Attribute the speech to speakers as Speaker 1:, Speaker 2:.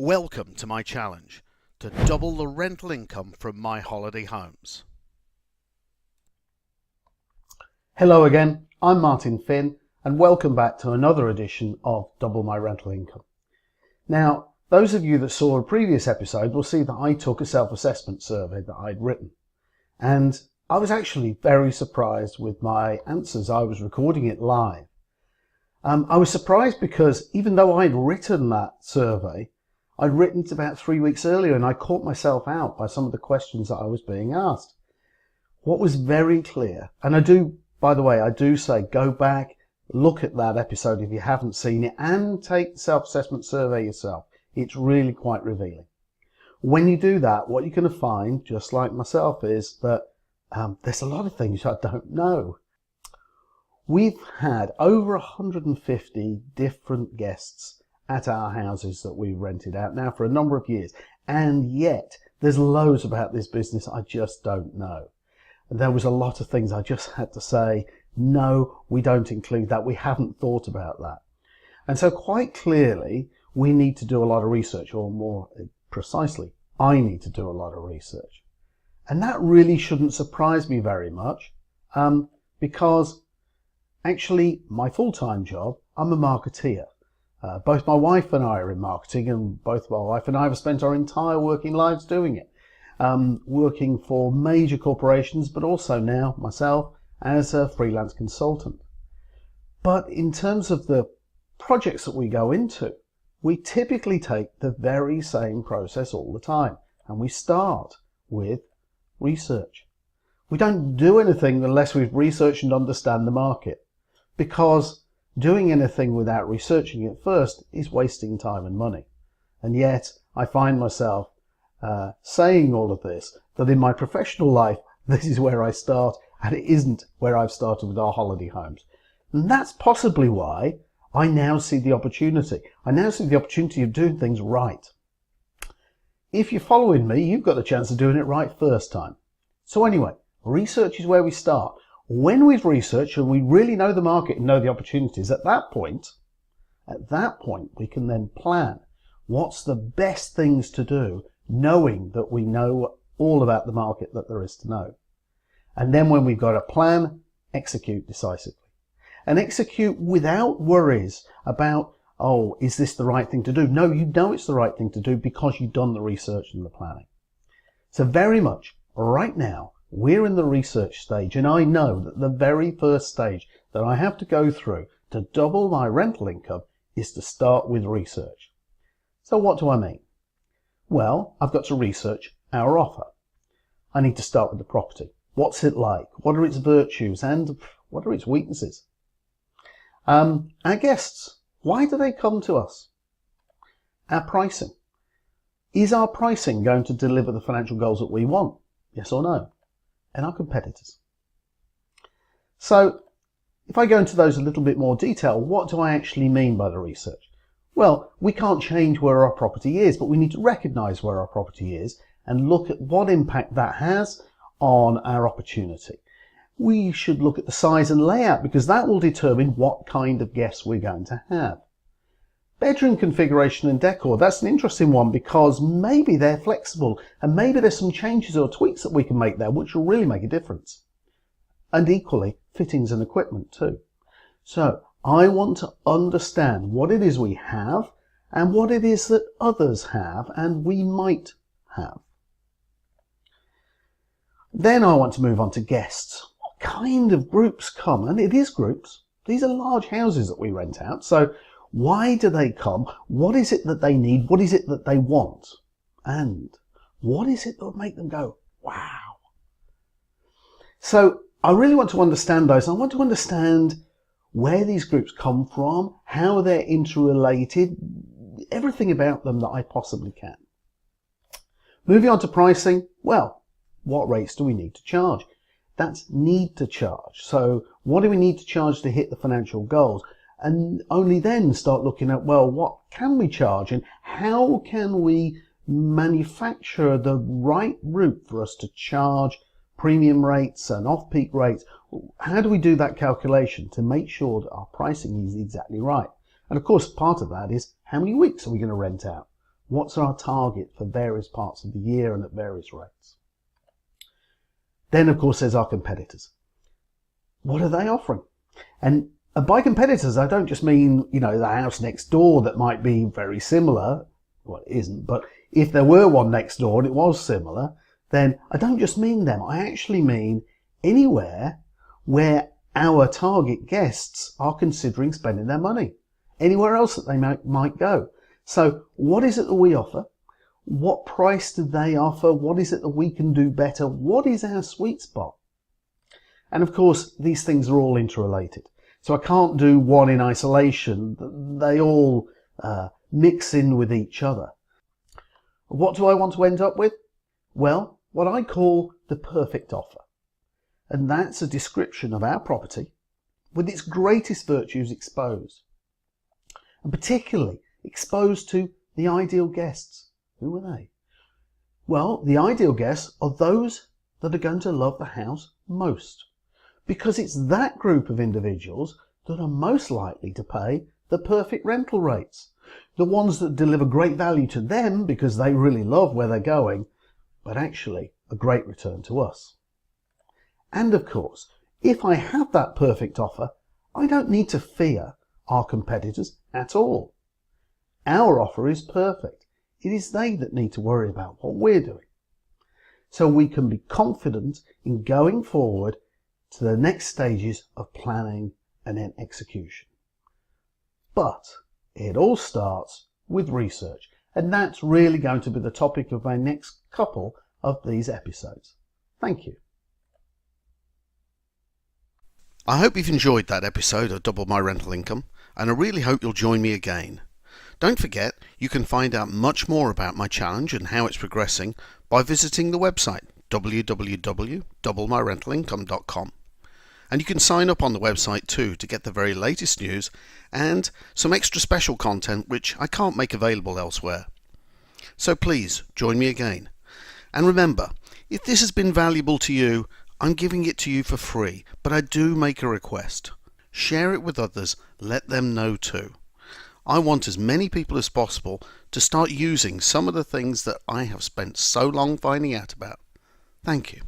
Speaker 1: Welcome to my challenge to double the rental income from my holiday homes.
Speaker 2: Hello again, I'm Martin Finn and welcome back to another edition of Double My Rental Income. Now, those of you that saw a previous episode will see that I took a self-assessment survey that I'd written, and I was actually very surprised with my answers. I was recording it live. I was surprised because even though I'd written that survey, I'd written it about 3 weeks earlier and I caught myself out by some of the questions that I was being asked. What was very clear, and by the way, I do say go back, look at that episode if you haven't seen it, and take the self-assessment survey yourself. It's really quite revealing. When you do that, what you're going to find, just like myself, is that there's a lot of things I don't know. We've had over 150 different guests at our houses that we've rented out now for a number of years, and yet there's loads about this business I just don't know. There was a lot of things I just had to say, no, we don't include that, we haven't thought about that. And so quite clearly we need to do a lot of research, or more precisely, I need to do a lot of research. And that really shouldn't surprise me very much, because actually my full-time job, I'm a marketeer. Both my wife and I are in marketing, and both my wife and I have spent our entire working lives doing it. Working for major corporations, but also now myself as a freelance consultant. But in terms of the projects that we go into, we typically take the very same process all the time, and we start with research. We don't do anything unless we've researched and understand the market, because doing anything without researching it first is wasting time and money. And yet I find myself saying all of this, that in my professional life this is where I start, and it isn't where I've started with our holiday homes. And that's possibly why I now see the opportunity. I now see the opportunity of doing things right. If you're following me, you've got the chance of doing it right first time. So anyway, research is where we start. When we've researched and we really know the market and know the opportunities, at that point we can then plan what's the best things to do, knowing that we know all about the market that there is to know. And then when we've got a plan, execute decisively. And execute without worries about, oh, is this the right thing to do? No, you know it's the right thing to do because you've done the research and the planning. So very much right now, we're in the research stage, and I know that the very first stage that I have to go through to double my rental income is to start with research. So what do I mean? Well, I've got to research our offer. I need to start with the property. What's it like? What are its virtues and what are its weaknesses? Our guests, why do they come to us? Our pricing. Is our pricing going to deliver the financial goals that we want? Yes or no? And our competitors. So if I go into those a little bit more detail, what do I actually mean by the research? Well, we can't change where our property is, but we need to recognize where our property is and look at what impact that has on our opportunity. We should look at the size and layout, because that will determine what kind of guests we're going to have. Bedroom configuration and decor, that's an interesting one, because maybe they're flexible and maybe there's some changes or tweaks that we can make there which will really make a difference. And equally, fittings and equipment too. So I want to understand what it is we have and what it is that others have and we might have. Then I want to move on to guests. What kind of groups come? And it is groups. These are large houses that we rent out. So why do they come? What is it that they need? What is it that they want? And what is it that will make them go, wow? So I really want to understand those. I want to understand where these groups come from, how they're interrelated, everything about them that I possibly can. Moving on to pricing, well, what rates do we need to charge? That's need to charge. So what do we need to charge to hit the financial goals? And only then start looking at, well, what can we charge and how can we manufacture the right route for us to charge premium rates and off-peak rates? How do we do that calculation to make sure that our pricing is exactly right? And of course, part of that is how many weeks are we going to rent out? What's our target for various parts of the year and at various rates? Then, of course, there's our competitors. What are they offering? And by competitors, I don't just mean, the house next door that might be very similar. Well, it isn't, but if there were one next door and it was similar, then I don't just mean them. I actually mean anywhere where our target guests are considering spending their money. Anywhere else that they might go. So what is it that we offer? What price do they offer? What is it that we can do better? What is our sweet spot? And of course, these things are all interrelated. So I can't do one in isolation. They all mix in with each other. What do I want to end up with? Well, what I call the perfect offer. And that's a description of our property with its greatest virtues exposed. And particularly exposed to the ideal guests. Who are they? Well, the ideal guests are those that are going to love the house most, because it's that group of individuals that are most likely to pay the perfect rental rates. The ones that deliver great value to them because they really love where they're going, but actually a great return to us. And of course, if I have that perfect offer, I don't need to fear our competitors at all. Our offer is perfect. It is they that need to worry about what we're doing. So we can be confident in going forward to the next stages of planning and then execution. But it all starts with research, and that's really going to be the topic of my next couple of these episodes. Thank you.
Speaker 1: I hope you've enjoyed that episode of Double My Rental Income, and I really hope you'll join me again. Don't forget, you can find out much more about my challenge and how it's progressing by visiting the website www.doublemyrentalincome.com. And you can sign up on the website too to get the very latest news and some extra special content which I can't make available elsewhere. So please join me again. And remember, if this has been valuable to you, I'm giving it to you for free, but I do make a request. Share it with others, let them know too. I want as many people as possible to start using some of the things that I have spent so long finding out about. Thank you.